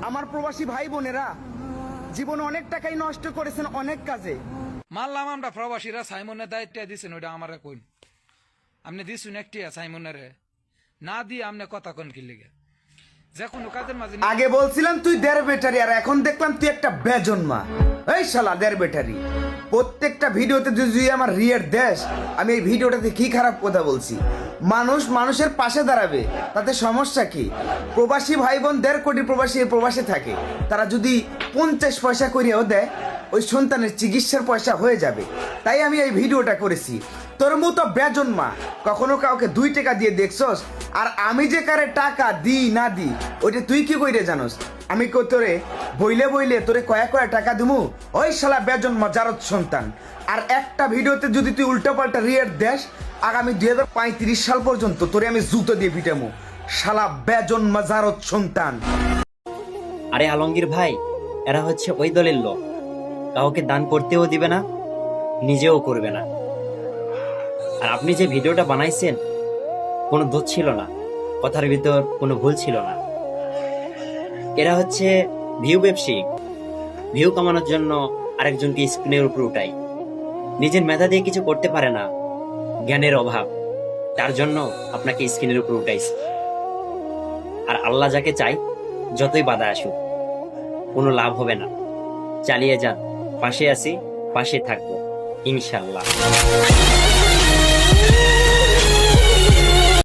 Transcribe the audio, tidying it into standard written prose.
আমার প্রবাসী ভাই বোনেরা জীবনে অনেক টাকাই নষ্ট করেছেন অনেক কাজে। মানলাম আমরা প্রবাসীরা সাইমনের দায়িত্ব দিচ্ছেন, ওইটা আমার কইন। আপনি দিচ্ছেন একটি সাইমনের না দিয়ে আপনি কথা কন কি লিগে যে কোনো কাজের মাঝে। আগে বলছিলাম তুই দেড় ব্যাটারি, আর এখন দেখলাম তুই একটা বেজন্মা। এই শালা দেড় ব্যাটারি, প্রত্যেকটা ভিডিওতে তুই আমার রিয়ের দেশ। আমি এই ভিডিওটাতে কি খারাপ কথা বলছি? মানুষ মানুষের পাশে দাঁড়াবে, তাতে সমস্যা কি? প্রবাসী ভাই বোন 1.5 কোটি প্রবাসী প্রবাসে থাকে, তারা যদি 50 পয়সা করিয়াও দেয়, ওই সন্তানের চিকিৎসার পয়সা হয়ে যাবে। তাই আমি এই ভিডিওটা করেছি। তোর মতো বেজন্মা কখনো কাউকে 2 টাকা দিয়ে দেখছস? আর আমি যে কারে টাকা দিই না দিই ওইটা তুই কি কইরে জানোস? আমি কই তোরে বইলে বইলে তোরে কয়া টাকা দিমু? ওই শালা বেজন্মা জারদ সন্তান। আর একটা ভিডিওতে যদি তুই উল্টাপাল্টা রিয়েট দেস, আগামী 2035 সাল পর্যন্ত তোরে আমি জুতো দিয়ে পিটামু। শালা বেজন্মা জারদ সন্তান। আরে আলমগীর ভাই, এরা হচ্ছে ওই দলের লোক, কাউকে দান করতেও দিবে না, নিজেও করবে না। আর আপনি যে ভিডিওটা বানাইছেন, কোনো দোষ ছিল না, কথার ভিতর কোনো ভুল ছিল না। এরা হচ্ছে ভিউ ব্যবসায়িক, ভিউ কামানোর জন্য আরেকজনকে স্ক্রিনের উপর উঠাই। নিজের মেধা দিয়ে কিছু করতে পারে না, জ্ঞানের অভাব, তার জন্য আপনাকে স্ক্রিনের উপর উঠাইছে। আর আল্লাহ যাকে চাই, যতই বাধা আসুক কোনো লাভ হবে না। চালিয়ে যান, পাশে আছি, পাশে থাকবো ইনশাল্লাহ।